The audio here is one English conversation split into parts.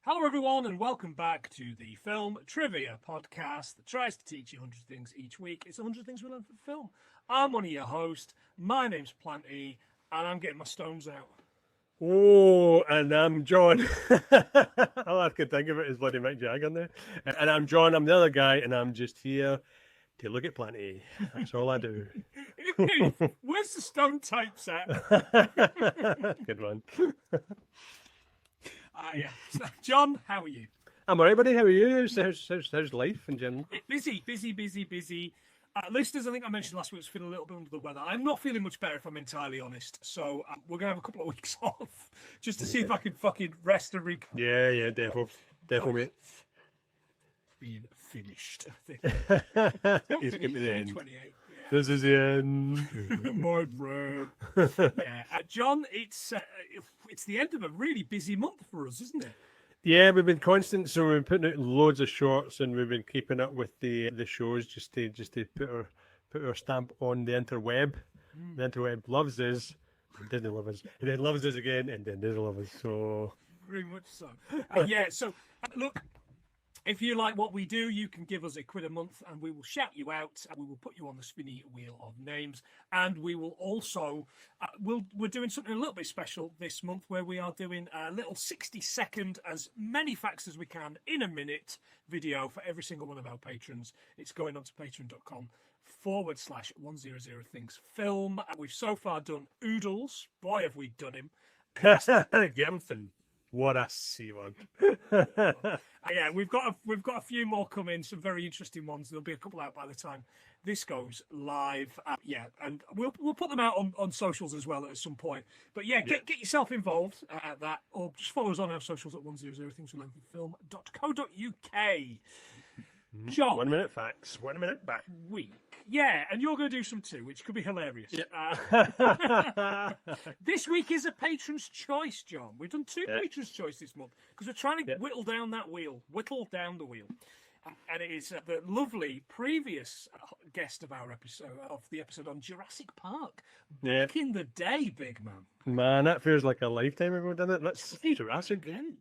Hello everyone and welcome back to the Film Trivia Podcast that tries to teach you 100 things each week. It's 100 things we learn from film. I'm one of your hosts. My name's Planty and I'm getting my stones out. Oh, and I'm John. All I could think of it is bloody Mick Jagger there. And I'm John, I'm the other guy, and I'm just here to look at Planty. That's all I do. Where's the stone type set? Good one. Yeah. John, how are you? I'm alright, buddy. How are you? How's life in general? Busy. Listeners, I think I mentioned last week, I was feeling a little bit under the weather. I'm not feeling much better, if I'm entirely honest. So we're going to have a couple of weeks off just to see if I can fucking rest and recover. Yeah, definitely, mate. Being finished, I think. It's getting to the end. 28. Yeah. This is the end. My brain. Yeah. John, it's the end of a really busy month for us, isn't it? Yeah, we've been constant, so we've been putting out loads of shorts, and we've been keeping up with the shows just to put our stamp on the interweb. The interweb loves us, and didn't love us, and then loves us again, and then didn't love us. So very much so. Yeah. So look. If you like what we do, you can give us £1 a month and we will shout you out and we will put you on the spinny wheel of names. And we will also, we're doing something a little bit special this month where we are doing a little 60-second, as many facts as we can in a minute video for every single one of our patrons. It's going on to patreon.com/100things film. We've so far done Oodles. Boy, have we done him. Gamson. What a sea one. Yeah, we've got a few more coming, some very interesting ones. There'll be a couple out by the time this goes live. Yeah, and we'll put them out on socials as well at some point. But yeah, get yourself involved at that, or just follow us on our socials at 100thingswelongfilm.co.uk. John, 1 minute facts. 1 minute back. Week. Yeah, and you're going to do some too, which could be hilarious. Yeah. This week is a patron's choice, John. We've done two patron's choice this month because we're trying to whittle down the wheel. And it is the lovely previous guest of the episode on Jurassic Park. Back in the day, big man. Man, that feels like a lifetime ago, doesn't it? Let's see Jurassic again.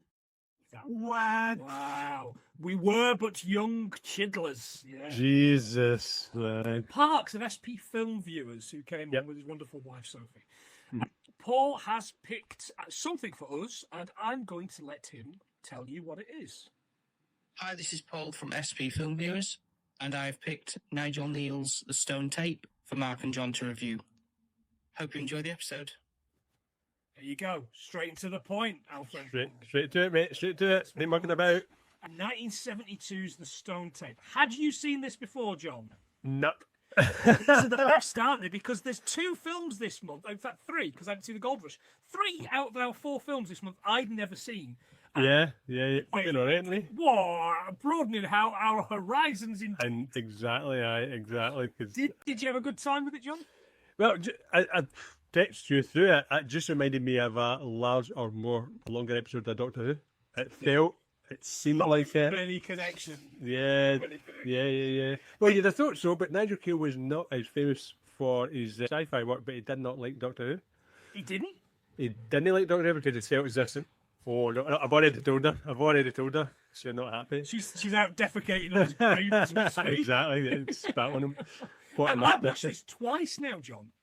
What? Wow. We were but young chidlers. Yeah. Jesus. Man. Parks of SP Film viewers who came on with his wonderful wife, Sophie. Paul has picked something for us, and I'm going to let him tell you what it is. Hi, this is Paul from SP Film Viewers, and I've picked Nigel Kneale's The Stone Tape for Mark and John to review. Hope you enjoy the episode. There you go. Straight into the point, Alfred. Straight to it, mate. Straight to it. Ain't mucking about. 1972's The Stone Tape. Had you seen this before, John? No. These are the best, aren't they? Because there's 2 films this month. In fact, 3, because I didn't see The Gold Rush. 3 out of our 4 films this month I'd never seen. Yeah. You know, ain't Whoa, broadening our horizons. And exactly. Did you have a good time with it, John? Well, I text you through it. It just reminded me of a longer episode of Doctor Who. It seemed like it. Any connection? Yeah. Well, you'd have thought so, but Nigel Kneale was not as famous for his sci-fi work, but he did not like Doctor Who. He didn't? He didn't like Doctor Who because he felt existing. Oh, no, I've already told her. She's not happy. She's out defecating on his grave. Exactly. It's spat on him. And I've watched this twice now, John.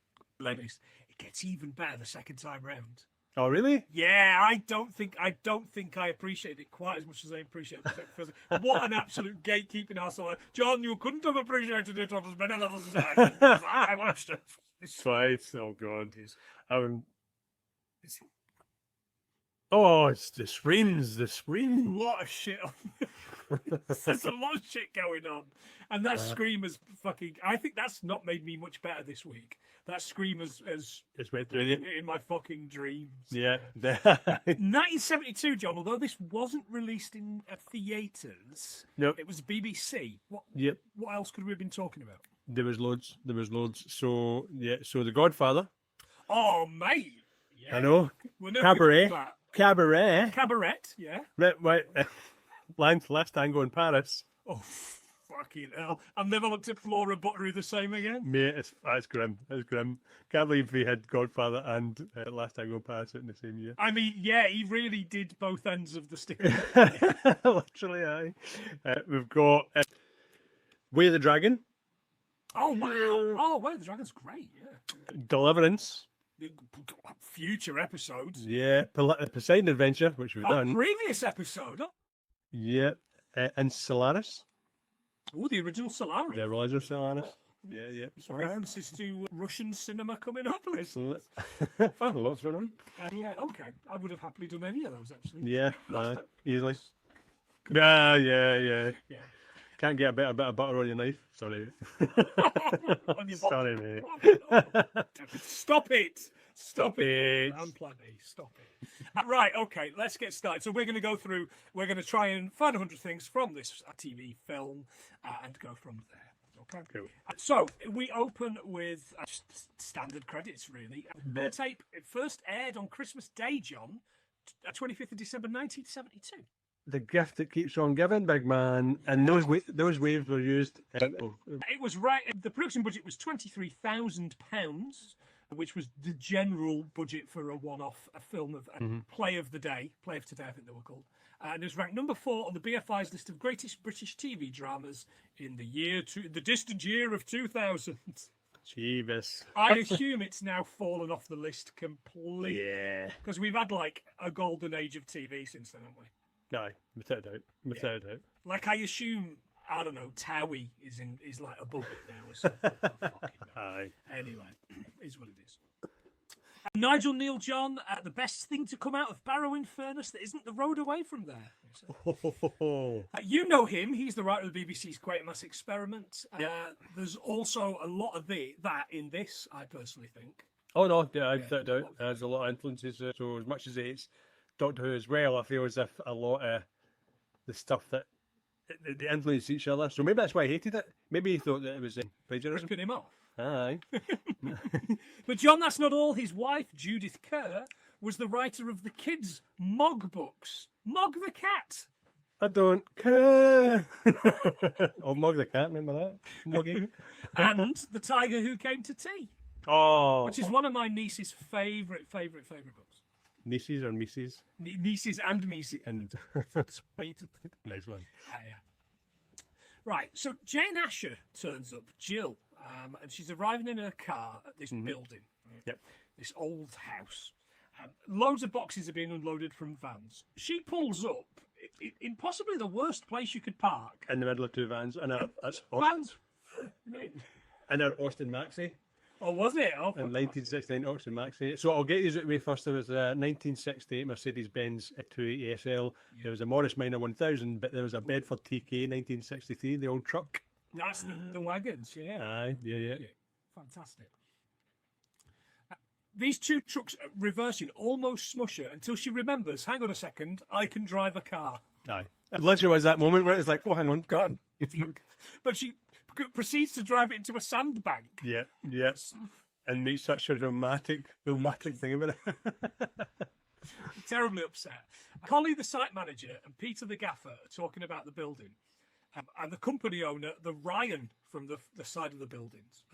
It gets even better the second time round. Oh, really? Yeah, I don't think I appreciated it quite as much as I appreciated the first. What an absolute gatekeeping arsehole. John, you couldn't have appreciated it on as many levels as I watched it. Twice. Oh, God. It's the screams. A lot of shit on. There's a lot of shit going on. And that scream has I think that's not made me much better this week. That scream has it's went through you. In my fucking dreams. Yeah. 1972, John, although this wasn't released in theatres, Nope. It was BBC. What else could we have been talking about? There was loads. So, The Godfather. Oh, mate. Yeah. I know. Cabaret, yeah. Yeah. Right. Last Tango in Paris. Oh, Fucking hell. I've never looked at Flora Buttery the same again. Mate, it's grim. It's grim. Can't believe we had Godfather and Last Tango Pass it in the same year. I mean, yeah, he really did both ends of the stick. Literally, aye. We've got Way of the Dragon, Oh, wow. Oh, wow, the Dragon's great, yeah. Deliverance, Future episodes. yeah, Poseidon Adventure, which we've Oh, done, previous episode. yeah, and Solaris, Oh, the original Solaris. the Roger Solaris, yeah. Sorry. References to Russian cinema coming up. Fun, lots going on. Yeah, okay. I would have happily done any of those, actually. Yeah, easily. Yeah. Yeah. Can't get a bit of butter on your knife. Sorry. On your Sorry, mate. Stop it. Stop it. it. I'm plan A. Stop it. Right, okay, let's get started. So we're going to go through, we're going to try and find 100 things from this TV film and go from there. Okay. Cool. So we open with just standard credits, really. The tape it first aired on Christmas Day, John, 25th of December 1972. The gift that keeps on giving, big man. And those waves were used. It was right. The production budget was £23,000, which was the general budget for a one-off film of play of the day, play of today, I think they were called. And it was ranked number 4 on the BFI's list of greatest British TV dramas in the distant year of 2000. Jeebus. I assume it's now fallen off the list completely. Yeah. Because we've had like a golden age of TV since then, haven't we? No, without a doubt. Like I assume, I don't know, Towie is like above it now or something. I don't fucking know. Aye. Anyway, is what it is. Nigel Kneale, John, the best thing to come out of Barrow in Furness that isn't the road away from there. You know him. He's the writer of the BBC's Great Mass Experiment. There's also a lot of that in this, I personally think. Oh no, yeah, without a doubt. There's a lot of influences. So as much as it's Doctor Who as well, I feel as if a lot of the stuff that they influence each other. So maybe that's why I hated it. Maybe he thought that it was plagiarism. Ripping him off. Aye. But John, that's not all. His wife, Judith Kerr, was the writer of the kids' Mog books. Mog the cat. I don't care. Oh, Mog the cat, remember that? Moggy. And The Tiger Who Came to Tea. Oh. Which is one of my niece's favourite books. Nieces or Misses? Nieces and Nieces. And nice one. Yeah. Right, so Jane Asher turns up, Jill, and she's arriving in her car at this building. Yep. This old house. Loads of boxes are being unloaded from vans. She pulls up in possibly the worst place you could park. In the middle of two vans. And that's Vans? and an Austin Maxi. Oh, was it? Oh, In 1969 Austin Maxi. So I'll get these out of the way first. There was a 1968 Mercedes-Benz 280 SL. There was a Morris Minor 1000, but there was a Bedford TK 1963, the old truck. That's the wagons, yeah. Aye, yeah. Fantastic. These two trucks reversing almost smush her until she remembers, hang on a second, I can drive a car. Aye. It literally was that moment where it's like, oh, hang on, go on. But she proceeds to drive it into a sandbank. Yeah, yes. And make such a dramatic thing about it. Terribly upset. Collie, the site manager, and Peter, the gaffer, are talking about the building. And the company owner, the Ryan from the side of the buildings.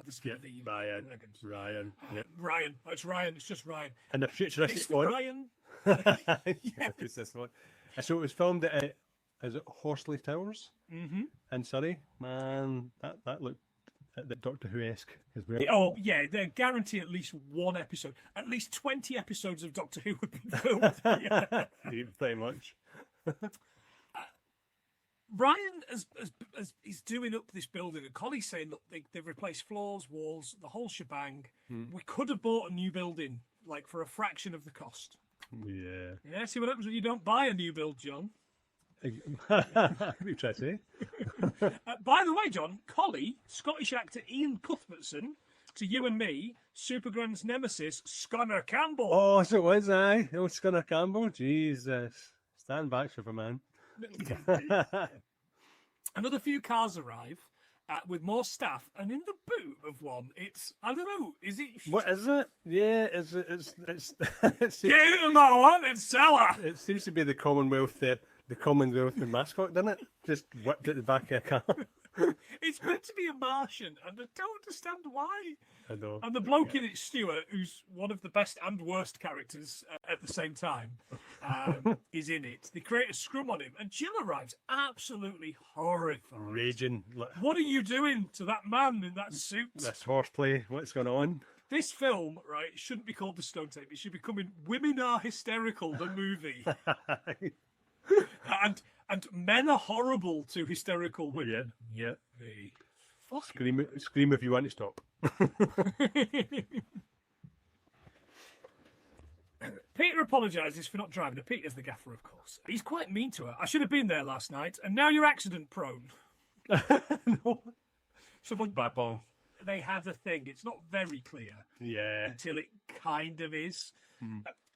Ryan. Yeah. Ryan. Oh, it's Ryan. It's just Ryan. And the futuristic It's one. Ryan. Yeah, it's this one. So it was filmed at, is it Horsley Towers in Surrey? Man, that looked the Doctor Who-esque as well. Oh, yeah, they guarantee at least one episode. At least 20 episodes of Doctor Who would be filmed. Yeah. Pretty much. Ryan, as he's doing up this building, and Collie's saying, look, they've replaced floors, walls, the whole shebang. We could have bought a new building, like, for a fraction of the cost. Yeah. Yeah, see what happens when you don't buy a new build, John. You try to say. By the way, John, Collie, Scottish actor Ian Cuthbertson, to you and me, Supergrand's nemesis, Scunner Campbell. Oh, so it was, aye. The old Scunner Campbell. Jesus. Stand back, Superman. Another few cars arrive with more staff, and in the boot of one, it's, I don't know, is it? What is it? Yeah, it's Get them all and sell her. it seems to be the Commonwealth mascot, doesn't it? Just whipped at the back of a car. It's meant to be a Martian, and I don't understand why. I know. And the bloke in it, Stuart, who's one of the best and worst characters at the same time, is in it. They create a scrum on him, and Jill arrives absolutely horrified. Raging. What are you doing to that man in that suit? This horseplay. What's going on? This film, right, shouldn't be called The Stone Tape. It should be coming Women Are Hysterical, the movie. and men are horrible to hysterical women. Yeah. Hey. Scream if you want to stop. Peter apologises for not driving her. Peter's the gaffer, of course. He's quite mean to her. I should have been there last night, and now you're accident prone. No. Someone, Bad ball. they have a thing. It's not very clear Yeah. until it kind of is.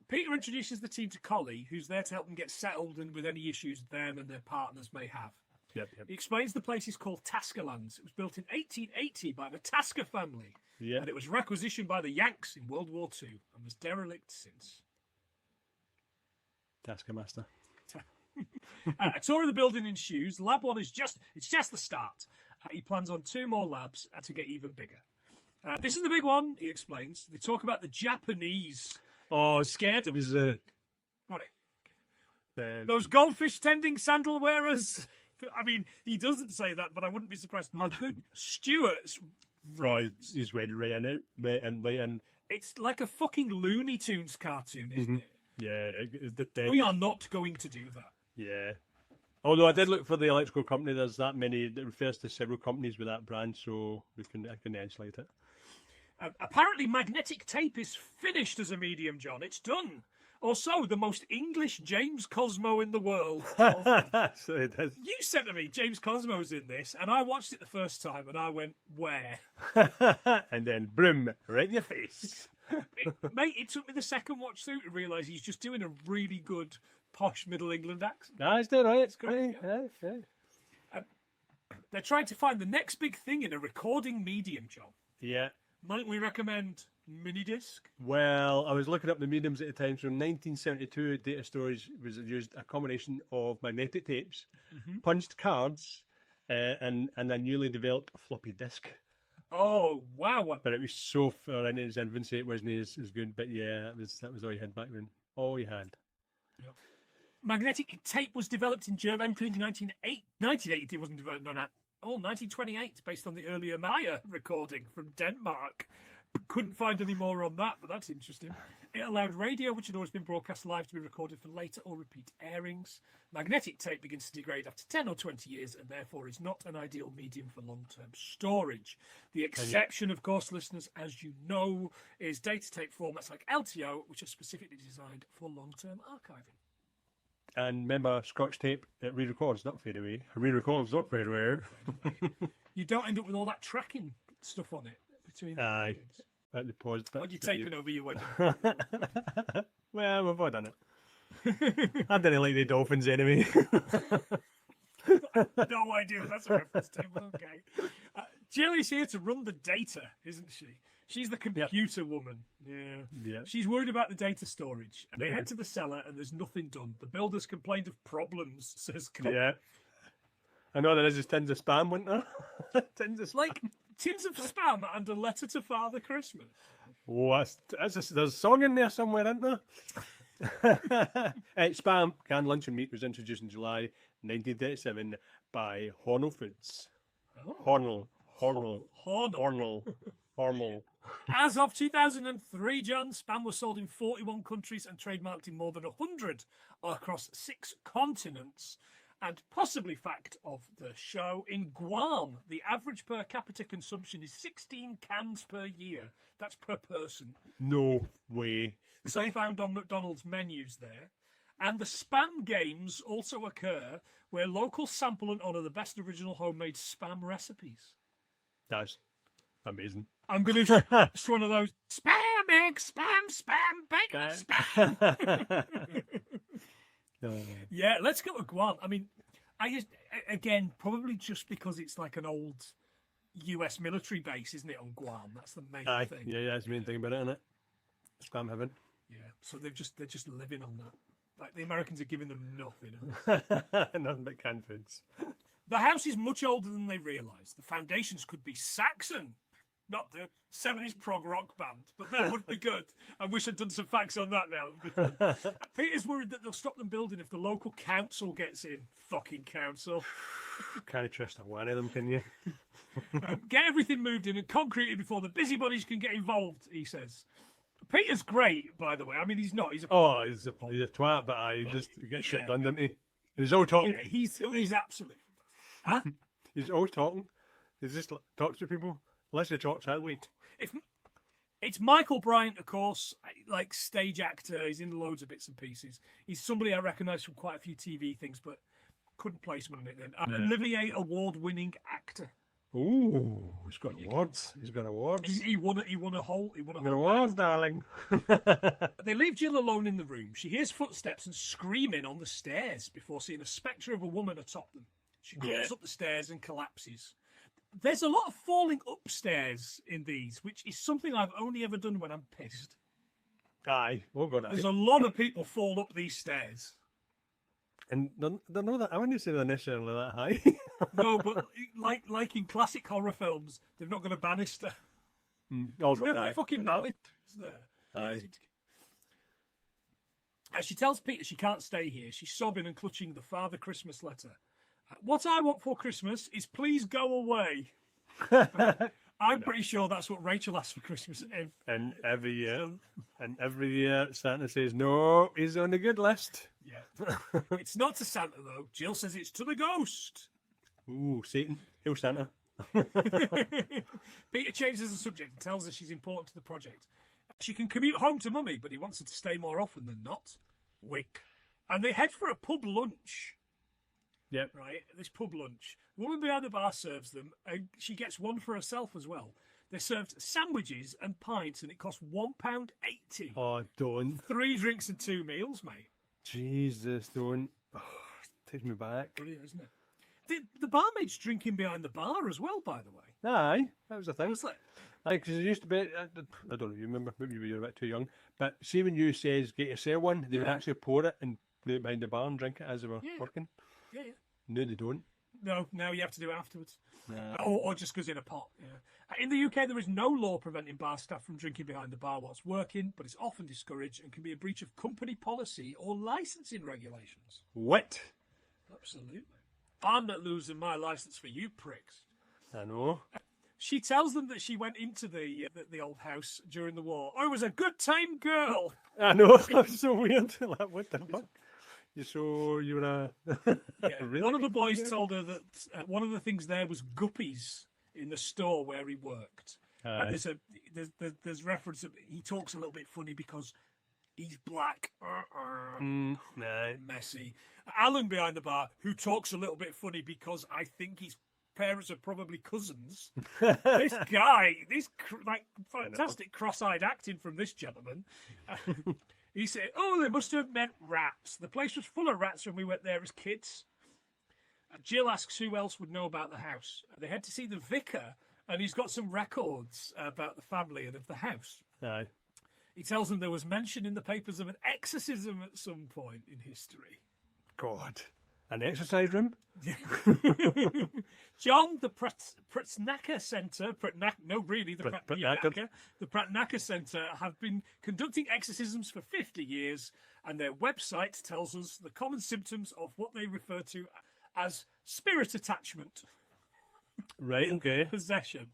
Peter introduces the team to Collie, who's there to help them get settled and with any issues them and their partners may have. Yep. He explains the place is called Taskerlands. It was built in 1880 by the Tasker family, Yeah. and it was requisitioned by the Yanks in World War II and was derelict since. Taskmaster. A tour of the building ensues. Lab 1 is just the start. He plans on 2 more labs to get even bigger. This is the big one, he explains. They talk about the Japanese. Oh, scared. It was What? Those goldfish tending sandal wearers. I mean, he doesn't say that, but I wouldn't be surprised. Stuart's. right. He's right in it, right in. It's like a fucking Looney Tunes cartoon, isn't it? Yeah. We are not going to do that. Yeah. Although I did look for the electrical company, there's that many. It refers to several companies with that brand, so I can isolate it. Apparently, magnetic tape is finished as a medium, John. It's done. Also, the most English James Cosmo in the world. So it is. You said to me, James Cosmo's in this, and I watched it the first time, and I went, where? And then, broom, right in your face. Mate, it took me the second watch through to realise he's just doing a really good posh Middle England accent. Nah, it's doing right. It's great, great. Yeah. They're trying to find the next big thing in a recording medium, John. Yeah. Might we recommend minidisc? Well, I was looking up the mediums at the time. So in 1972, data storage was used a combination of magnetic tapes, punched cards, and a newly developed floppy disk. Oh, wow. But it was so far in its infancy, it wasn't as good. But yeah, that was all you had back then. All you had. Yep. Magnetic tape was developed in Germany in 1980. It wasn't developed, 1928, based on the earlier Maya recording from Denmark. Couldn't find any more on that, but that's interesting. It allowed radio, which had always been broadcast live, to be recorded for later or repeat airings. Magnetic tape begins to degrade after 10 or 20 years and therefore is not an ideal medium for long-term storage. The exception, of course, listeners, as you know, is data tape formats like LTO, which are specifically designed for long-term archiving. And remember, Scotch tape, it re-records, not fade away. Re-records, not fade away. You don't end up with all that tracking stuff on it. Between Aye. At the pause bit. What are you taping over your wedding? Well, we've all done it. I didn't like the dolphins anyway. No idea what that's a reference to, but okay. Jillie's here to run the data, isn't she? She's the computer woman. Yeah. She's worried about the data storage. And they head to the cellar and there's nothing done. The builders complained of problems, says Cole. Yeah. I know there is tins of spam, wasn't there? Tins of spam and a letter to Father Christmas. Oh, there's a song in there somewhere, isn't there? Spam, canned luncheon meat, was introduced in July 1937 by Hornell Foods. Oh. Hornell. As of 2003, John, spam was sold in 41 countries and trademarked in more than 100 across 6 continents. And possibly fact of the show, in Guam, the average per capita consumption is 16 cans per year. That's per person. No way. So found on McDonald's menus there. And the spam games also occur where locals sample and honour the best original homemade spam recipes. That's amazing. I'm going to just one of those spam egg, spam bacon, spam. Yeah, let's go to Guam. I mean, again, probably just because it's like an old US military base, isn't it, on Guam? That's the main thing. Yeah, that's the main thing about it, isn't it? Spam heaven. Yeah, so they're just living on that. Like the Americans are giving them nothing. Nothing but canned foods. The house is much older than they realise. The foundations could be Saxon, not the 70s prog rock band, but that would be good. I wish I'd done some facts on that now. Peter's worried that they'll stop them building if the local council gets in. Fucking council. Can't trust one of them, can you? Get everything moved in and concreted before the busybodies can get involved, he says. Peter's great, by the way. I mean, he's not. He's a twat, but I just get shit done, doesn't he? He's all talking. He's absolute. Huh? He's always talking. He just talks to people. Unless he talks that way. It's Michael Bryant, of course, like stage actor. He's in loads of bits and pieces. He's somebody I recognise from quite a few TV things, but couldn't place him on it then. Olivier award-winning actor. Ooh, he's got awards. He's got awards. He won a whole. Awards, darling. They leave Jill alone in the room. She hears footsteps and screaming on the stairs before seeing a spectre of a woman atop them. She crawls up the stairs and collapses. There's a lot of falling upstairs in these, which is something I've only ever done when I'm pissed. Aye, we'll go There's a lot of people fall up these stairs. And they're not that, I wouldn't say they're necessarily that high. No, but like in classic horror films, they've not got a banister. Aye. Fucking mountain. Aye. As she tells Peter she can't stay here, she's sobbing and clutching the Father Christmas letter. What I want for Christmas is please go away. I'm pretty sure that's what Rachel asked for Christmas. And every year Santa says, no, he's on the good list. Yeah. It's not to Santa, though. Jill says it's to the ghost. Ooh, Satan. Hail Santa. Peter changes the subject and tells her she's important to the project. She can commute home to Mummy, but he wants her to stay more often than not. Wink. And they head for a pub lunch. Yep. Right, this pub lunch. The woman behind the bar serves them, and she gets one for herself as well. They're served sandwiches and pints, and it costs £1.80. Oh, don't. 3 drinks and 2 meals, mate. Jesus, don't. Oh, takes me back. Brilliant, isn't it? The barmaid's drinking behind the bar as well, by the way. Aye, that was the thing. Was that? Aye, because it used to be, I don't know if you remember, maybe you were a bit too young, but see when you says get yourself one, they would actually pour it and put it behind the bar and drink it as they were working. Yeah. No, they don't. No, you have to do it afterwards. Nah. Or just goes in a pot. Yeah. In the UK, there is no law preventing bar staff from drinking behind the bar whilst working, but it's often discouraged and can be a breach of company policy or licensing regulations. What? Absolutely. I'm not losing my license for you pricks. I know. She tells them that she went into the old house during the war. I was a good time girl. I know. That's so weird. Like, what the fuck? You were a... Really? One of the boys told her that one of the things there was guppies in the store where he worked. There's reference. He talks a little bit funny because he's black. Messy. Alan behind the bar, who talks a little bit funny because I think his parents are probably cousins. This guy, fantastic cross-eyed acting from this gentleman. He said, oh, they must have meant rats. The place was full of rats when we went there as kids. Jill asks who else would know about the house. They head to see the vicar, and he's got some records about the family and of the house. Aye. He tells them there was mention in the papers of an exorcism at some point in history. God. An exercise room? John, the Pratnaka Centre, the Pratnaka Centre have been conducting exorcisms for 50 years, and their website tells us the common symptoms of what they refer to as spirit attachment. Right, okay. Possession,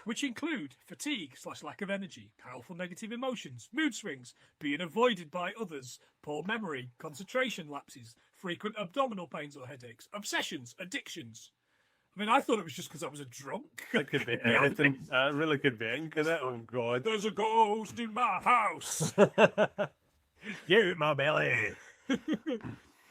which include fatigue / lack of energy, powerful negative emotions, mood swings, being avoided by others, poor memory, concentration lapses, frequent abdominal pains or headaches, obsessions, addictions. I mean, I thought it was just because I was a drunk. That could be anything. It really could be anything, couldn't it? Oh, God. There's a ghost in my house. Get out my belly.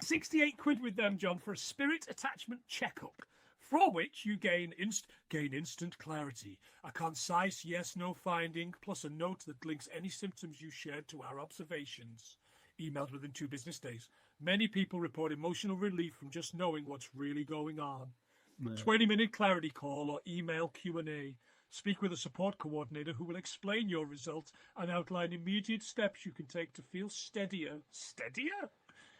68 quid with them, John, for a spirit attachment checkup, for which you gain instant clarity, a concise yes-no finding, plus a note that links any symptoms you shared to our observations. Emailed within 2 business days. Many people report emotional relief from just knowing what's really going on. 20-minute clarity call or email Q&A. Speak with a support coordinator who will explain your results and outline immediate steps you can take to feel steadier. Steadier?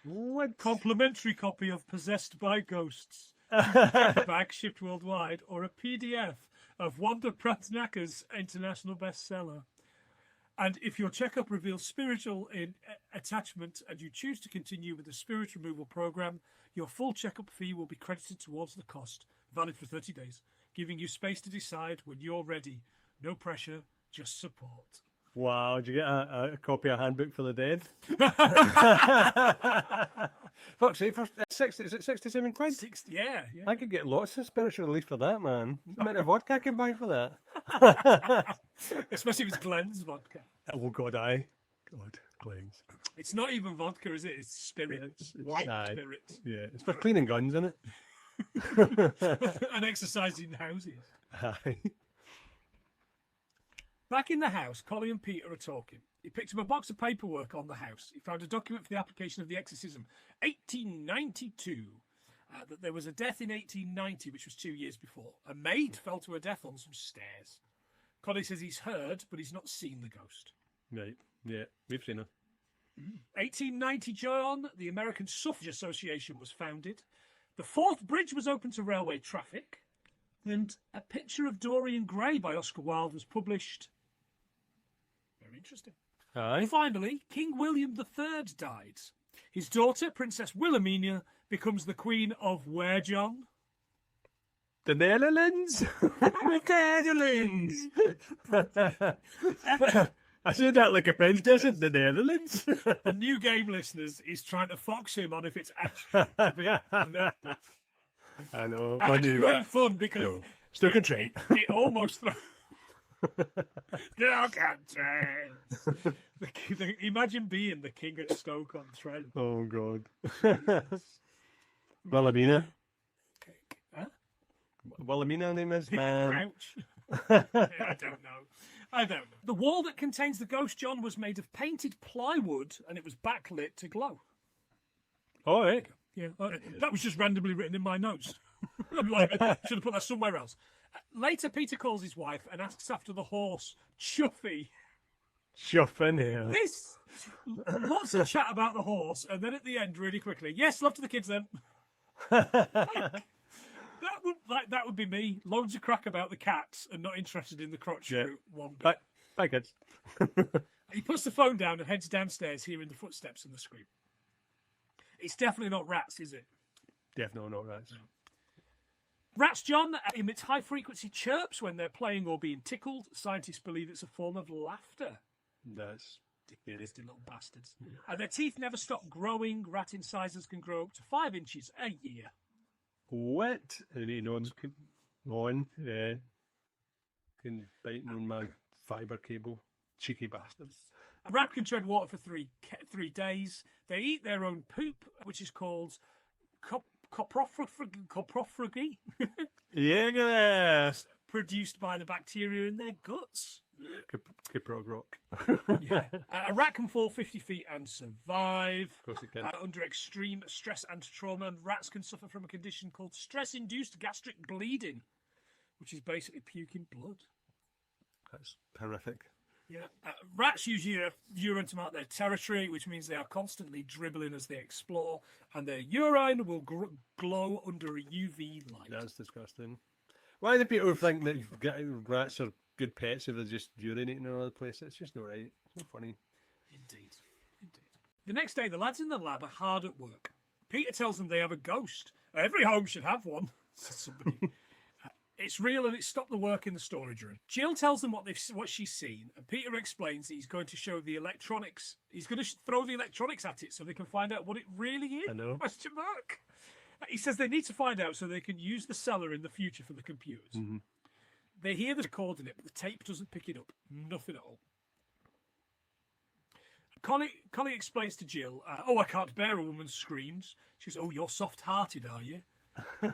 What? Complimentary copy of Possessed by Ghosts. Bag shipped worldwide, or a PDF of Wanda Pratnaka's international bestseller. And if your checkup reveals spiritual attachment and you choose to continue with the spirit removal program, your full checkup fee will be credited towards the cost, valid for 30 days, giving you space to decide when you're ready. No pressure, just support. Wow, did you get a copy of Handbook for the Dead? Fuck's sake, for 60, is it 67 quid? 60, yeah. I could get lots of spiritual relief for that, man. The amount of vodka I can buy for that. Especially if it's Glenn's vodka. Oh, God, aye. God, Glenn's. It's not even vodka, is it? It's spirit. It's White aye. spirit. Yeah, it's for cleaning guns, isn't it? And exercising houses. Aye. Back in the house, Collie and Peter are talking. He picked up a box of paperwork on the house. He found a document for the application of the exorcism, 1892. That there was a death in 1890, which was 2 years before. A maid fell to her death on some stairs. Collie says he's heard, but he's not seen the ghost. Right, yeah, we've seen her. 1890, John, the American Suffrage Association was founded. The Forth Bridge was open to railway traffic. And a picture of Dorian Gray by Oscar Wilde was published. Very interesting. Aye. Finally, King William III died. His daughter, Princess Wilhelmina, becomes the Queen of where, John? The Netherlands? The Netherlands! I said that like a princess in the Netherlands. The new game listeners is trying to fox him on if it's I know. I it's knew great that. fun because No. Still constrained. it almost Still constrained. Imagine being the king at Stoke-on-Trent. Oh, God. Wilhelmina. Huh? Wilhelmina name is, man. Crouch. I don't know. The wall that contains the ghost, John, was made of painted plywood and it was backlit to glow. All right. Yeah, that was just randomly written in my notes. I'm like, should have put that somewhere else. Later, Peter calls his wife and asks after the horse, Chuffy. Chuff in here. This, lots of chat about the horse, and then at the end, really quickly, yes, love to the kids then. That would be me. Loads of crack about the cats and not interested in the crotch root one bit. Bye, kids. He puts the phone down and heads downstairs, hearing the footsteps and the scream. It's definitely not rats, is it? Definitely not rats. Rats, John, emit high-frequency chirps when they're playing or being tickled. Scientists believe it's a form of laughter. That's Nasty little bastards. And their teeth never stop growing. Rat incisors can grow up to 5 inches a year. what? And he nods on. Yeah. Can bite on my fibre cable. Cheeky bastards. A rat can tread water for three days. They eat their own poop, which is called coprophagy, Yes. produced by the bacteria in their guts. Kiprog rock. Yeah. A rat can fall 50 feet and survive. Of course it can. Under extreme stress and trauma, and rats can suffer from a condition called stress-induced gastric bleeding, which is basically puking blood. That's horrific. Yeah. Rats use urine to mark their territory, which means they are constantly dribbling as they explore, and their urine will glow under a UV light. That's disgusting. Why do people think that rats are good pets if they're just urinating all over the place? It's just not right. It's not funny. Indeed. The next day, the lads in the lab are hard at work. Peter tells them they have a ghost. Every home should have one, says somebody. It's real and it stopped the work in the storage room. Jill tells them what she's seen, and Peter explains that he's going to show the electronics. He's going to throw the electronics at it so they can find out what it really is. I know. Question mark. He says they need to find out so they can use the cellar in the future for the computers. Mm-hmm. They hear the recording it, but the tape doesn't pick it up. Nothing at all. Collie explains to Jill, I can't bear a woman's screams. She goes, you're soft-hearted, are you?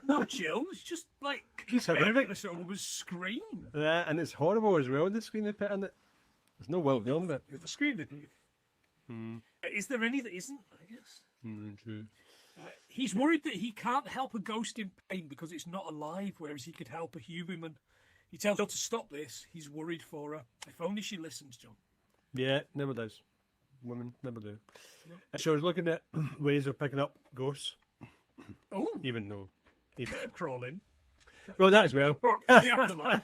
No, Jill, it's just like It's horrific. listen to a woman's scream. Yeah, and it's horrible as well, the screen they put in it. There's no well done of it. The scream, didn't you? Is there any that isn't, I guess? True. He's worried that he can't help a ghost in pain because it's not alive, whereas he could help a human. He tells her to stop this. He's worried for her. If only she listens, John. Yeah, never does. Women never do. So I was looking at ways of picking up ghosts, Oh, even though Crawling. Well, that as well. The afterlife.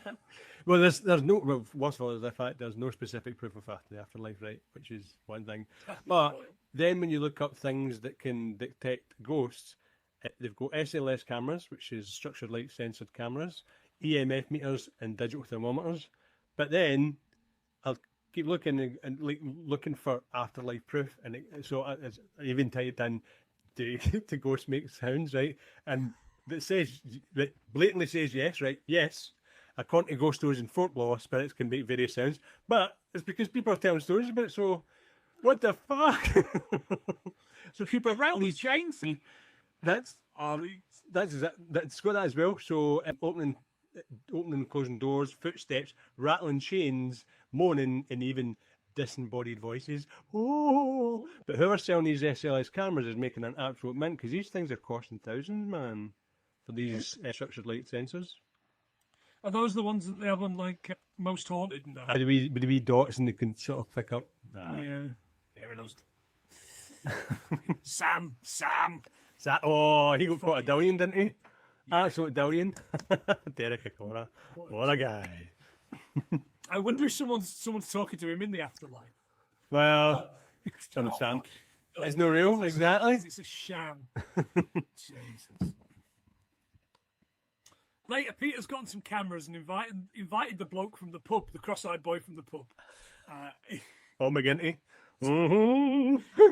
Well, there's no. Well, worst of all, is the fact there's no specific proof of the afterlife, right? Which is one thing. But then when you look up things that can detect ghosts, they've got SLS cameras, which is structured light sensored cameras, EMF meters, and digital thermometers. But then I'll keep looking and looking for afterlife proof, and I even typed in to ghosts make sounds, right? And that blatantly says yes, right? Yes. According to ghost stories in folklore, spirits can make various sounds, but it's because people are telling stories about it. So, what the fuck? So people Rowley chains. That's got that as well. So opening and closing doors, footsteps, rattling chains, moaning, and even disembodied voices. Oh! But whoever's selling these SLS cameras is making an absolute mint, because these things are costing thousands, man, for these structured light sensors. Are those the ones that they have on like Most Haunted? No. With the wee dots, and they can sort of pick up. Yeah. There are those. Sam. He got caught a Dillion, didn't he? Absolute Dillion. Derek Acora. What a guy. I wonder if someone's talking to him in the afterlife. Well, understand. It's no real, exactly. It's a sham. Jesus. Later, Peter's gotten some cameras and invited the bloke from the pub, the cross-eyed boy from the pub. McGinty.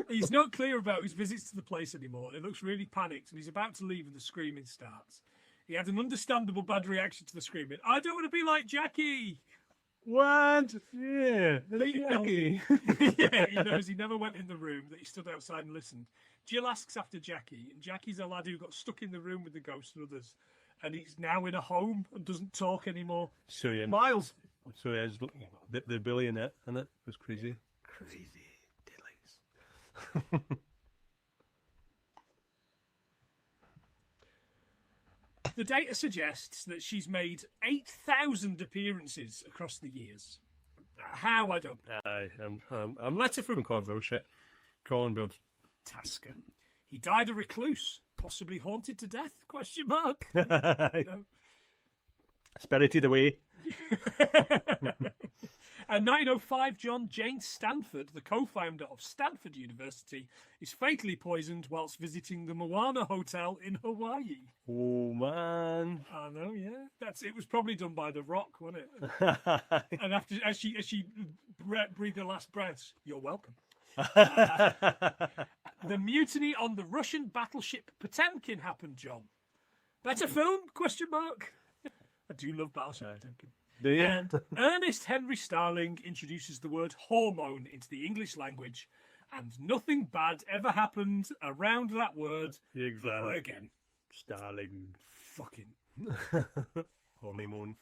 He's not clear about his visits to the place anymore. He looks really panicked, and he's about to leave and the screaming starts. He had an understandable bad reaction to the screaming. I don't want to be like Jackie. What? Yeah, Jackie. Yeah, he knows he never went in the room, that he stood outside and listened. Jill asks after Jackie, and Jackie's a lad who got stuck in the room with the ghosts and others, and he's now in a home and doesn't talk anymore. So yeah, Miles. So yeah, the bully in it, and it was crazy. Crazy. Deadlights. The data suggests that she's made 8,000 appearances across the years. How, I don't know. I'm letter from Cornville shit. Cornville. Tasker. He died a recluse, possibly haunted to death? Question mark. No. Spirited away. In 1905, John James Stanford, the co-founder of Stanford University, is fatally poisoned whilst visiting the Moana Hotel in Hawaii. Oh man! I know, yeah. It was probably done by The Rock, wasn't it? And as she breathed her last breaths, you're welcome. The mutiny on the Russian battleship Potemkin happened, John. Better film? Question mark. I do love Battleship Potemkin. Do you? And Ernest Henry Starling introduces the word hormone into the English language, and nothing bad ever happened around that word Exactly. again. Starling. Fucking. Hormone.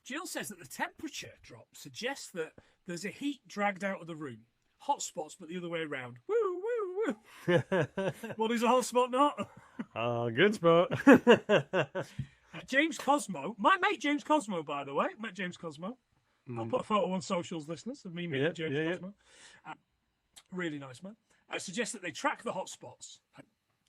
Jill says that the temperature drop suggests that there's a heat dragged out of the room. Hot spots, but the other way around. Woo, woo, woo. What is a hot spot not? Good spot. James Cosmo, my mate James Cosmo, by the way, met James Cosmo. I'll put a photo on socials, listeners, of me meeting James Cosmo. Really nice man. I suggest that they track the hotspots.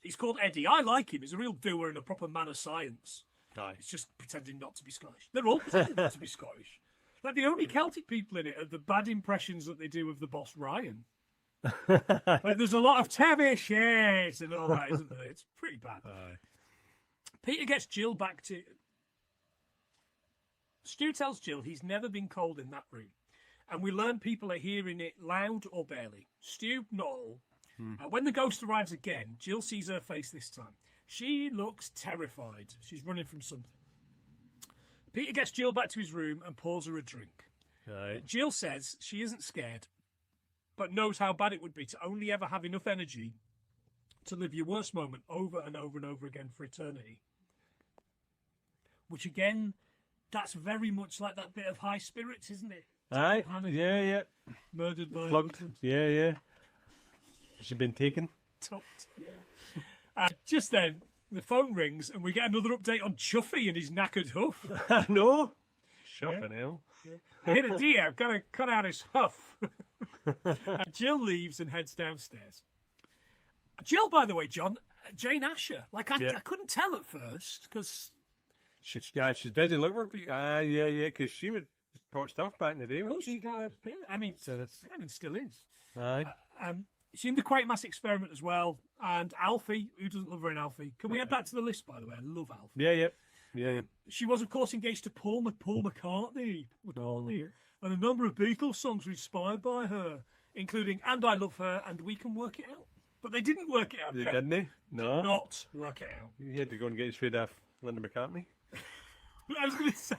He's called Eddie. I like him. He's a real doer and a proper man of science. Aye. He's just pretending not to be Scottish. They're all pretending not to be Scottish. Like the only Celtic people in it are the bad impressions that they do of the boss Ryan. Like there's a lot of Tevish shit and all that, isn't there? It's pretty bad. Aye. Peter gets Jill back to... Stu tells Jill he's never been cold in that room. And we learn people are hearing it loud or barely. Stu, not all. When the ghost arrives again, Jill sees her face this time. She looks terrified. She's running from something. Peter gets Jill back to his room and pours her a drink. Right. Jill says she isn't scared, but knows how bad it would be to only ever have enough energy to live your worst moment over and over and over again for eternity. Which again, that's very much like that bit of High Spirits, isn't it? Aye. Yeah. Murdered by... Plugged. Yeah. She's been taken. Topped. Yeah. Just then, the phone rings and we get another update on Chuffy and his knackered hoof. No. Shuffing hell. I hit a deer, got to cut out his hoof. Jill leaves and heads downstairs. Jill, by the way, John, Jane Asher. Like, I Yeah. couldn't tell at first because She's busy. Look, yeah, because she was taught stuff back in the day, wasn't she? I mean, So that's still is. aye. She's in the Quatermass Experiment as well. And Alfie, who doesn't love her in Alfie? Can we add that to the list, by the way? I love Alfie. Yeah. She was, of course, engaged to Paul McCartney. And a number of Beatles songs were inspired by her, including And I Love Her and We Can Work It Out. But they didn't work it out. Didn't they? No. Not work it out. He had to go and get his food off Linda McCartney. I was going to say,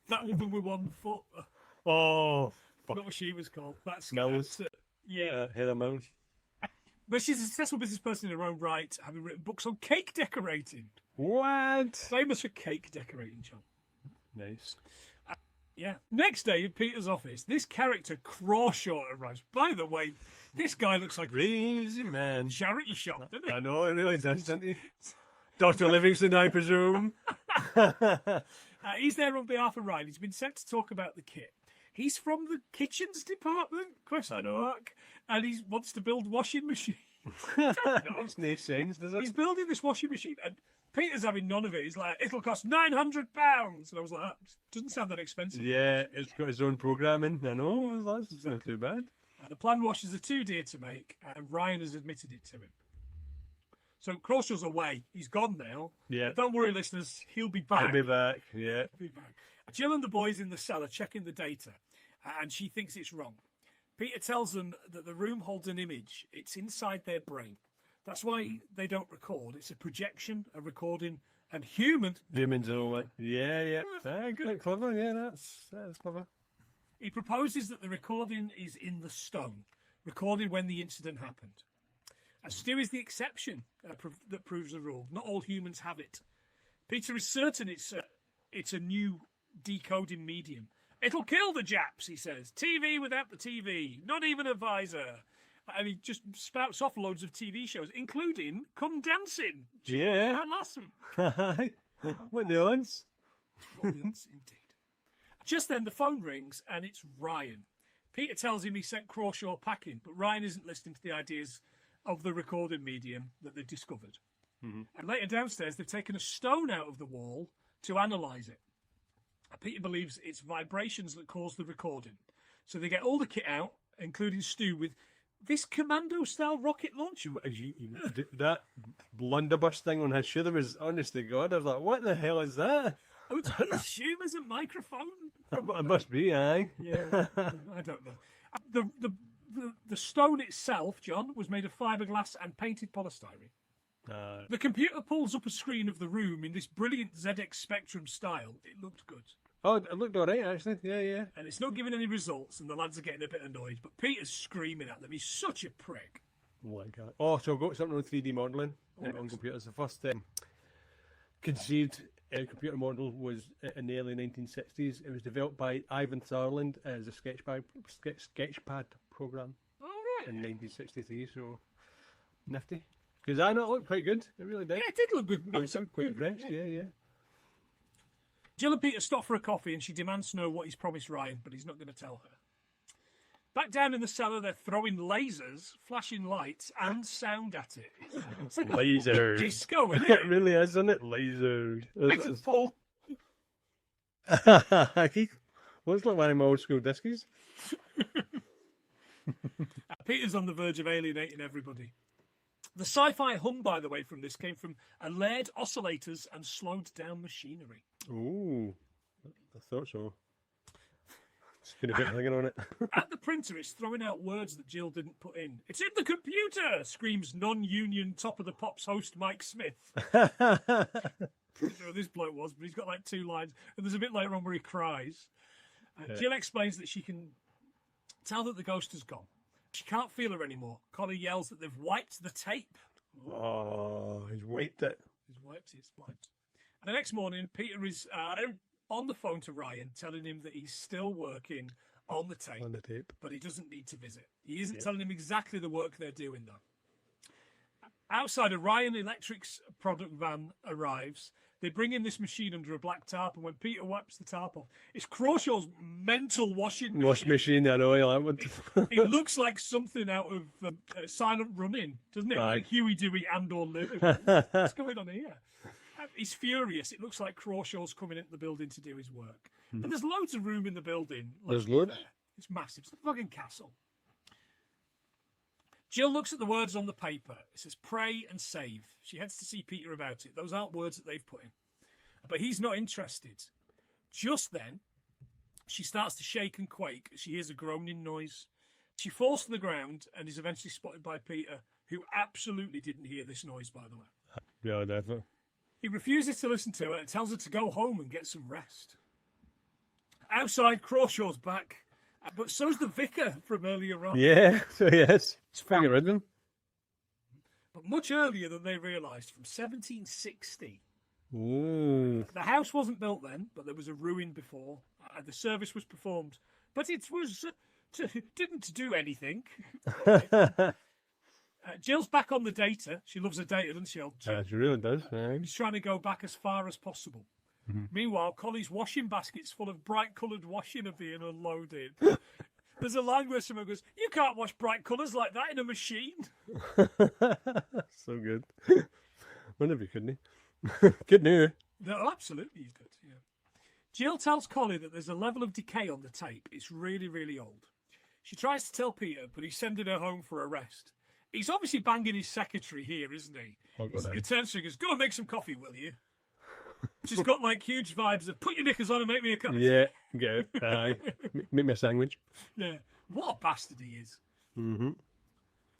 that woman with one foot. Oh, Not what she was called. That's Mills. yeah. Heather Mills. But she's a successful business person in her own right, having written books on cake decorating. What? Famous for cake decorating, John. Nice. Yeah. Next day in Peter's office, this character Crawshaw arrives. By the way, this guy looks like Crazy man. a charity shop, doesn't he? I know, it really does, doesn't he? Dr. Livingston, I presume. He's there on behalf of Ryan. He's been sent to talk about the kit. He's from the kitchens department, question mark, and he wants to build washing machines. Makes no sense, does it? He's building this washing machine, and Peter's having none of it. He's like, it'll cost £900. And I was like, that doesn't sound that expensive. Yeah, it's got its own programming. I know, that's not too bad. The planned washes are too dear to make, and Ryan has admitted it to him. So Crawshaw's away. He's gone now. Yeah. Don't worry, listeners. He'll be back. I'll be back, yeah. He'll be back. Jill and the boys in the cellar checking the data, and she thinks it's wrong. Peter tells them that the room holds an image. It's inside their brain. That's why they don't record. It's a projection, a recording, and humans. Humans are all like, yeah. Good, clever, yeah, that's clever. He proposes that the recording is in the stone, recorded when the incident happened. And Stu is the exception that proves the rule. Not all humans have it. Peter is certain it's a new decoding medium. It'll kill the Japs, he says. TV without the TV. Not even a visor. And he just spouts off loads of TV shows, including Come Dancing. Yeah. Awesome. What the odds? Brilliant indeed. Just then the phone rings and it's Ryan. Peter tells him he sent Crawshaw packing, but Ryan isn't listening to the ideas of the recording medium that they've discovered. Mm-hmm. And later downstairs, they've taken a stone out of the wall to analyse it. Peter believes it's vibrations that cause the recording. So they get all the kit out, including Stu, with this commando-style rocket launcher. That blunderbuss thing on his shoulder was, honest to God, I was like, what the hell is that? I would assume it's a microphone. It must be, aye. Yeah, I don't know. The stone itself, John, was made of fiberglass and painted polystyrene. The computer pulls up a screen of the room in this brilliant ZX Spectrum style. It looked good. Oh, it looked all right, actually. Yeah. And it's not giving any results, and the lads are getting a bit annoyed. But Peter's screaming at them. He's such a prick. Oh, my God. Oh, so I've got something on 3D modelling on computers. The first conceived computer model was in the early 1960s. It was developed by Ivan Thurland as a sketchpad program in 1963. So nifty. Because I know it looked quite good. It really did. Yeah, it did look good. I was quite impressed. Yeah. Jill and Peter stop for a coffee, and she demands to know what he's promised Ryan, but he's not going to tell her. Back down in the cellar, they're throwing lasers, flashing lights, and sound at it. It's like Lasers. disco, isn't It it? really is, isn't it? Lasers. It's full. Looks like one of my old school discs. Peter's on the verge of alienating everybody. The sci-fi hum, by the way, from this came from layered oscillators and slowed down machinery. Ooh, I thought so. It's been a bit hanging on it. At the printer, it's throwing out words that Jill didn't put in. It's in the computer, screams non-union Top of the Pops host Mike Smith. I don't know who this bloke was, but he's got like 2 lines. And there's a bit later on where he cries. Jill explains that she can tell that the ghost has gone. She can't feel her anymore. Connie yells that they've wiped the tape. Oh, he's wiped it. He's wiped it. And the next morning, Peter is on the phone to Ryan, telling him that he's still working on the tape. On the tape. But he doesn't need to visit. He isn't telling him exactly the work they're doing, though. Outside, a Ryan Electric's product van arrives. They bring in this machine under a black tarp, and when Peter wipes the tarp off, it's Crawshaw's mental washing machine, I know. That would. It looks like something out of Silent Running, doesn't it? Aye. Like Huey, Dewey, and or Louie. What's going on here? He's furious. It looks like Crawshaw's coming into the building to do his work. But there's loads of room in the building. There's loads. It's massive. It's a fucking castle. Jill looks at the words on the paper. It says pray and save. She heads to see Peter about it. Those aren't words that they've put in. But he's not interested. Just then, she starts to shake and quake as she hears a groaning noise. She falls to the ground and is eventually spotted by Peter, who absolutely didn't hear this noise, by the way. Yeah, definitely. He refuses to listen to her and tells her to go home and get some rest. Outside, Crawshaw's back, but so's the vicar from earlier on. Yeah, so yes. It's fucking rid of him. But much earlier than they realised, from 1760. Ooh. The house wasn't built then, but there was a ruin before. The service was performed, but it was didn't do anything. Jill's back on the data. She loves her data, doesn't she, old Jill? She really does. Right. She's trying to go back as far as possible. Meanwhile, Collie's washing baskets full of bright-coloured washing are being unloaded. There's a line where someone goes, "You can't wash bright colours like that in a machine." So good. Wonder if he couldn't. Good news. No, absolutely, he's good. Yeah. Jill tells Collie that there's a level of decay on the tape. It's really, really old. She tries to tell Peter, but he's sending her home for a rest. He's obviously banging his secretary here, isn't he? He turns to her and goes, "Go and make some coffee, will you?" She's got like huge vibes of "put your knickers on and make me a cup." Yeah, get it. Aye. Make me a sandwich. Yeah. What a bastard he is. Mm-hmm.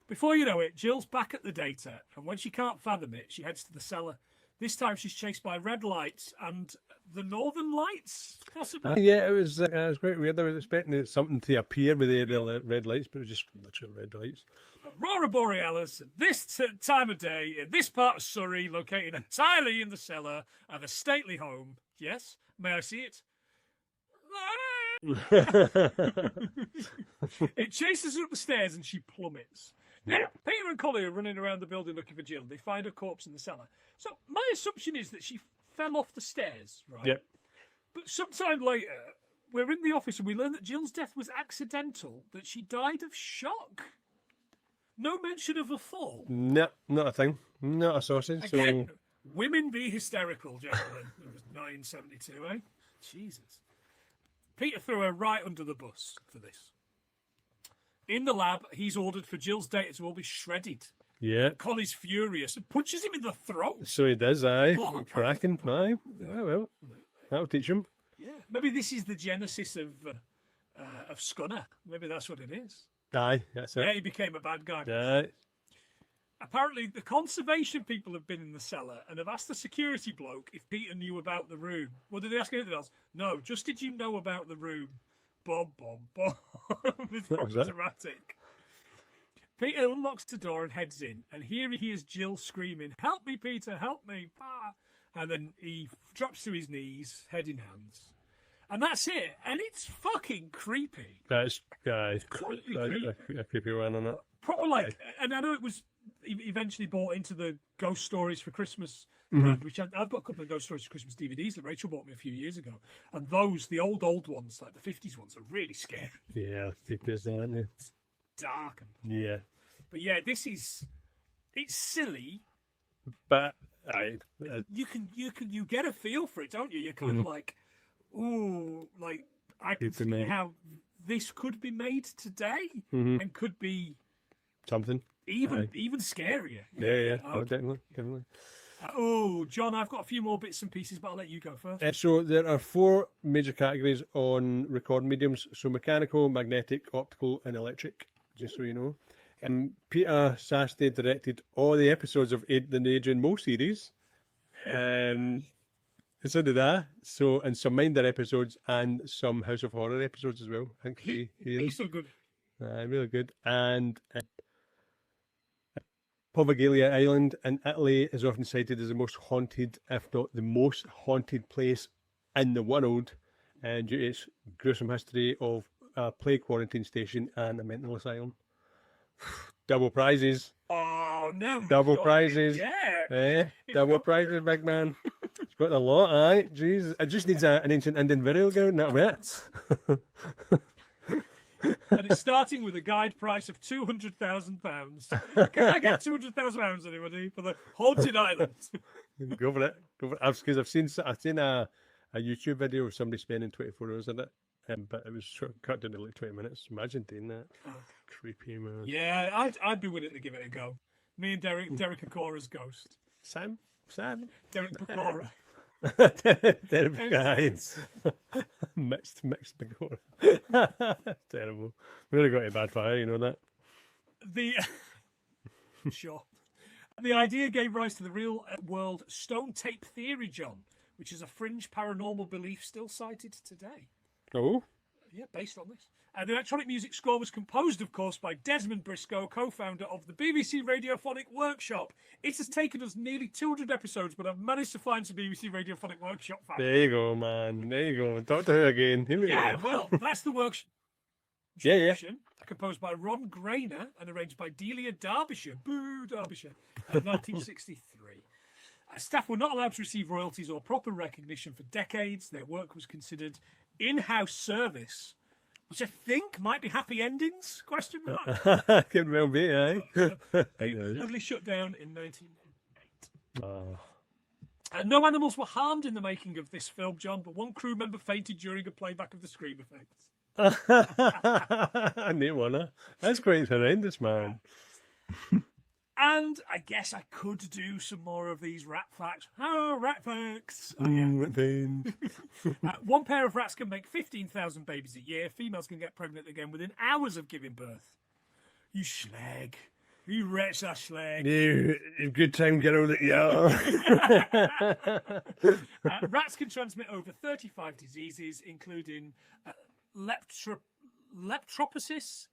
Before you know it, Jill's back at the data, and when she can't fathom it, she heads to the cellar. This time she's chased by red lights and the northern lights, possibly. Yeah, it was quite weird. I was expecting something to appear with the red lights, but it was just literally red lights. Aurora Borealis, at this time of day, in this part of Surrey, located entirely in the cellar of a stately home. Yes? May I see it? It chases her up the stairs and she plummets. Now, Peter and Collie are running around the building looking for Jill. They find her corpse in the cellar. So my assumption is that she fell off the stairs, right? Yep. But sometime later, we're in the office and we learn that Jill's death was accidental, that she died of shock. No mention of a fall. No, not a thing. Not a sausage. Again, So women be hysterical, gentlemen. It was 1972, eh? Jesus. Peter threw her right under the bus for this. In the lab, he's ordered for Jill's data to all be shredded. yeah. Collie's furious and punches him in the throat. So he does, aye. Oh, Cracking, aye. Oh, well, that'll teach him. Yeah. Maybe this is the genesis of Scunner. Maybe that's what it is. Aye, that's Yeah, it. he became a bad guy. Aye. Apparently, the conservation people have been in the cellar and have asked the security bloke if Peter knew about the room. Well, did they ask anything else? No, just did you know about the room? Bob, Bob, Bob. It's What was very that? dramatic. Peter unlocks the door and heads in, and here he hears Jill screaming, "Help me, Peter, help me!" Ah. And then he drops to his knees, head in hands. And that's it. And it's fucking creepy. That's a Creepy. creepy one on it. Proper like, and I know it was eventually bought into the Ghost Stories for Christmas brand, which I've got a couple of Ghost Stories for Christmas DVDs that Rachel bought me a few years ago. And those, the old ones, like the 50s ones, are really scary. Yeah, creepy as that, aren't they? Dark. Yeah. But yeah, it's silly. But You get a feel for it, don't you? You're kind of like, ooh, like I can It's a see mate. how this could be made today and could be something. even scarier. Yeah. Oh. Oh, definitely. Oh, John, I've got a few more bits and pieces, but I'll let you go first. So there are 4 major categories on recording mediums. So mechanical, magnetic, optical, and electric, just so you know. And Peter Sasti directed all the episodes of the Adrian Mole series. And so did I. So, and some Minder episodes and some House of Horror episodes as well. I think He's so good. really good. And Poveglia Island in Italy is often cited as the most haunted, if not the most haunted place in the world, and due to its gruesome history of a plague quarantine station and a mental asylum. Double prizes. Oh, no. Double God, prizes. Yeah. Double prizes, big man. got a lot, aye. Jesus, it just needs an ancient Indian burial ground, that'll be it. And it's starting with a guide price of £200,000. Can I get £200,000, anybody, for the haunted island? Go for it. Go for it. Because I've seen a YouTube video of somebody spending 24 hours on it, but it was sort of cut down to like 20 minutes. Imagine doing that. Creepy, man. Yeah, I'd be willing to give it a go. Me and Derek Akora's ghost. Sam? Derek Pecora. Terrible guys. mixed before. Terrible. Really got a bad fire, you know that. Sure. The idea gave rise to the real world stone tape theory, John, which is a fringe paranormal belief still cited today. Oh. Yeah, based on this. The electronic music score was composed, of course, by Desmond Briscoe, co-founder of the BBC Radiophonic Workshop. It has taken us nearly 200 episodes, but I've managed to find some BBC Radiophonic Workshop fans. There you go, man. There you go. Doctor Who again. Here we Yeah, go. well, that's the workshop. Yeah. Composed by Ron Grainer and arranged by Delia Derbyshire. Boo, Derbyshire. In 1963. Staff were not allowed to receive royalties or proper recognition for decades. Their work was considered in-house service, which I think might be happy endings? Question mark. Could well be, eh? Only shut down in 1998. Oh. No animals were harmed in the making of this film, John, but one crew member fainted during a playback of the scream effects. I knew one, huh? That's quite horrendous, man. And I guess I could do some more of these rat facts. Oh, rat facts! Rat pain. One pair of rats can make 15,000 babies a year. Females can get pregnant again within hours of giving birth. You schlag. You rats are schlag. Yeah, good time, get over it, yeah. Rats can transmit over 35 diseases, including leptospirosis,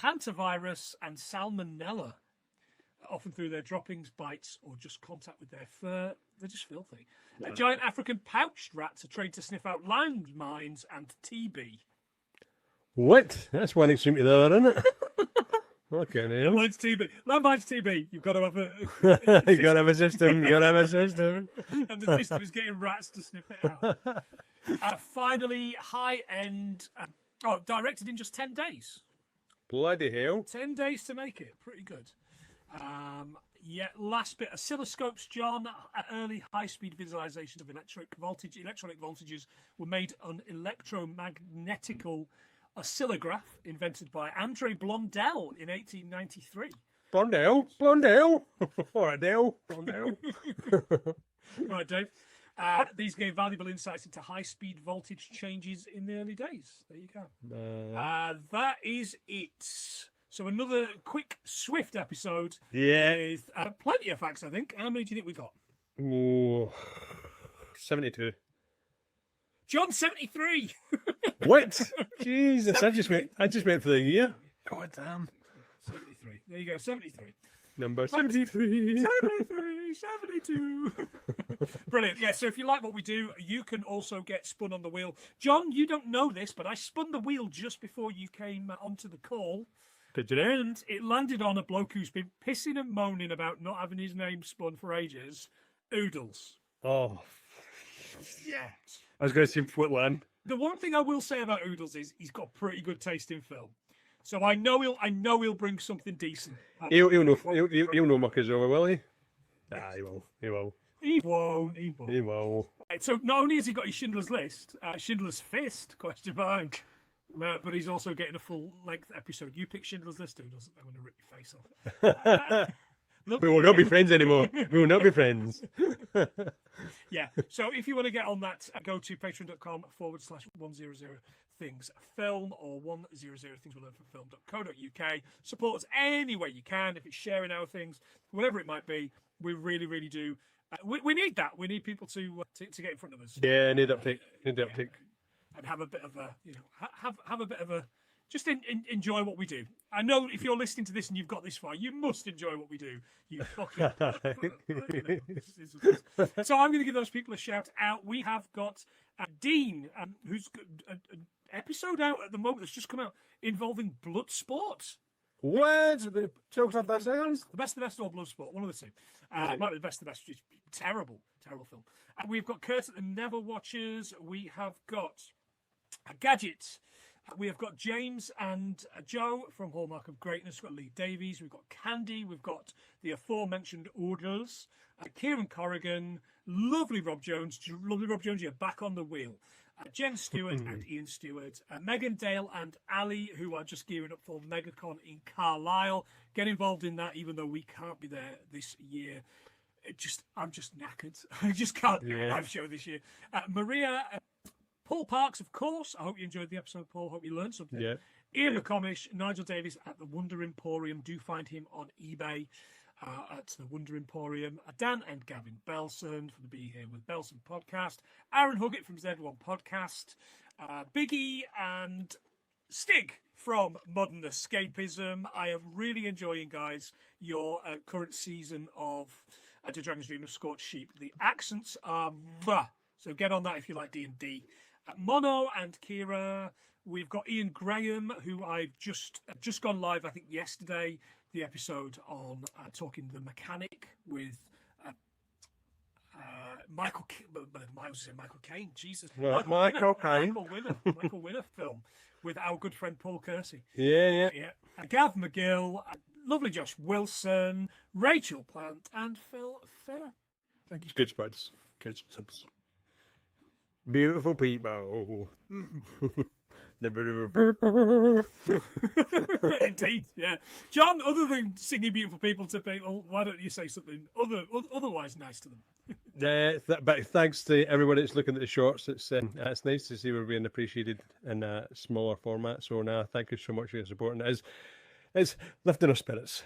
hantavirus, and salmonella. Often through their droppings, bites, or just contact with their fur. They're just filthy. Giant African pouched rats are trained to sniff out landmines and TB. What? That's one extreme to the other, isn't it? Okay, now. Landmines TB. You've got to have a... You gotta have a system. You gotta have a system. And the system is getting rats to sniff it out. Finally, high-end... directed in just 10 days. Bloody hell. 10 days to make it. Pretty good. Last bit, oscilloscopes, John. Early high-speed visualization of electronic voltages were made on electromagnetical oscillograph invented by Andre Blondel in 1893. Blondel? All right, Dale. Blondel. Right, Dave. These gave valuable insights into high-speed voltage changes in the early days. There you go. That is it. So another quick, swift episode. Yeah. With plenty of facts, I think. How many do you think we got? Oh, 72. John, 73. What? Jesus, I just went for the year. God damn. 73. There you go, 73. Number 73. 72. Brilliant. Yeah, so if you like what we do, you can also get spun on the wheel. John, you don't know this, but I spun the wheel just before you came onto the call. Did you know? And it landed on a bloke who's been pissing and moaning about not having his name spun for ages. Oodles. Oh. Yeah. I was going to say Footland. The one thing I will say about Oodles is he's got pretty good taste in film. So I know he'll bring something decent. He'll know muckers over, will he? Ah, he will. He will. He won't. He will. So not only has he got his Schindler's List, Schindler's Fist, question mark, but he's also getting a full-length episode. You pick Schindler's List, who doesn't? I'm going to rip your face off. We will not be friends anymore. We will not be friends. Yeah. So if you want to get on that, go to patreon.com/100thingsfilm or 100thingswelearnfromfilm.co.uk. Support us any way you can. If it's sharing our things, whatever it might be, we really, really do. We need that. We need people to get in front of us. Yeah, need uptake. Need the uptake. And have a bit of a, have a bit of a, just enjoy what we do. I know if you're listening to this and you've got this far, you must enjoy what we do. You fucking. So I'm going to give those people a shout out. We have got Dean, who's an episode out at the moment that's just come out involving blood sport. What? The jokes off that seconds? The Best of the Best or Bloodsport, one of the two. It might be The Best of the Best, just terrible, terrible film. We've got Kurt at the Never Watchers. We have got Gadgets. We have got James and Joe from Hallmark of Greatness. We've got Lee Davies. We've got Candy. We've got the aforementioned Orders. Kieran Corrigan. Lovely Rob Jones. Lovely Rob Jones, you're back on the wheel. Jen Stewart and Ian Stewart. Megan Dale and Ali, who are just gearing up for MegaCon in Carlisle. Get involved in that, even though we can't be there this year. I'm just knackered. I just can't live show this year. Maria... Paul Parks, of course. I hope you enjoyed the episode, Paul. Hope you learned something. Yeah. Ian McComish, Nigel Davies at the Wonder Emporium. Do find him on eBay at the Wonder Emporium. Dan and Gavin Belson for the Be Here with Belson podcast. Aaron Huggett from Z1 podcast. Biggie and Stig from Modern Escapism. I am really enjoying, guys, your current season of The Dragon's Dream of Scorched Sheep. The accents are... So get on that if you like D&D. Mono and Kira. We've got Ian Graham, who I've just gone live, I think, yesterday. The episode on Talking the Mechanic with Michael Caine. Jesus. Michael Caine. Michael Winner film with our good friend Paul Kersey. Yeah. Gav McGill. Lovely Josh Wilson. Rachel Plant and Phil Fair. Thank you. Good spuds. Good spuds. Beautiful people. Indeed, yeah. John, other than singing beautiful people to people, why don't you say something otherwise nice to them? But thanks to everybody that's looking at the shorts. It's nice to see we're being appreciated in a smaller format. So now, thank you so much for your support. And it's lifting our spirits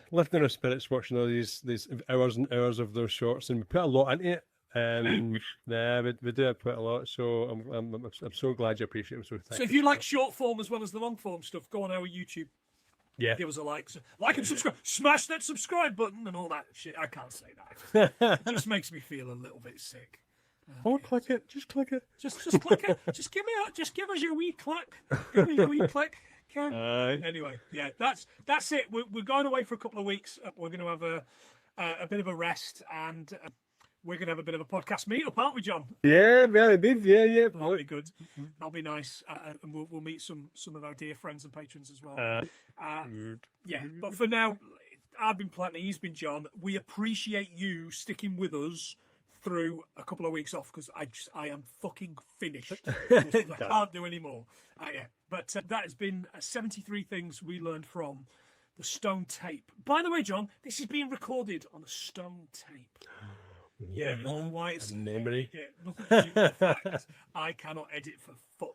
watching all these hours and hours of those shorts, and we put a lot into it. We do have quite a lot, so I'm so glad you appreciate it. So if you like short form as well as the long form stuff, go on our YouTube. Yeah, give us a like and subscribe, smash that subscribe button and all that shit. I can't say that. It just makes me feel a little bit sick. Click it. Just click it. Just click it. Just give us your wee click. Give us your wee click. Anyway, yeah, that's it. We're going away for a couple of weeks. We're going to have a bit of a rest, and we're going to have a bit of a podcast meetup, aren't we, John? Yeah, very big. Yeah. That'll be good. That'll be nice, and we'll meet some of our dear friends and patrons as well. Yeah, but for now, I've been Platinum, he's been John. We appreciate you sticking with us through a couple of weeks off, because I am fucking finished. I can't do any more. But that has been 73 things we learned from the Stone Tape. By the way, John, this is being recorded on a Stone Tape. Yeah, why it's memory. Yeah, nothing to do with the fact I cannot edit for fuck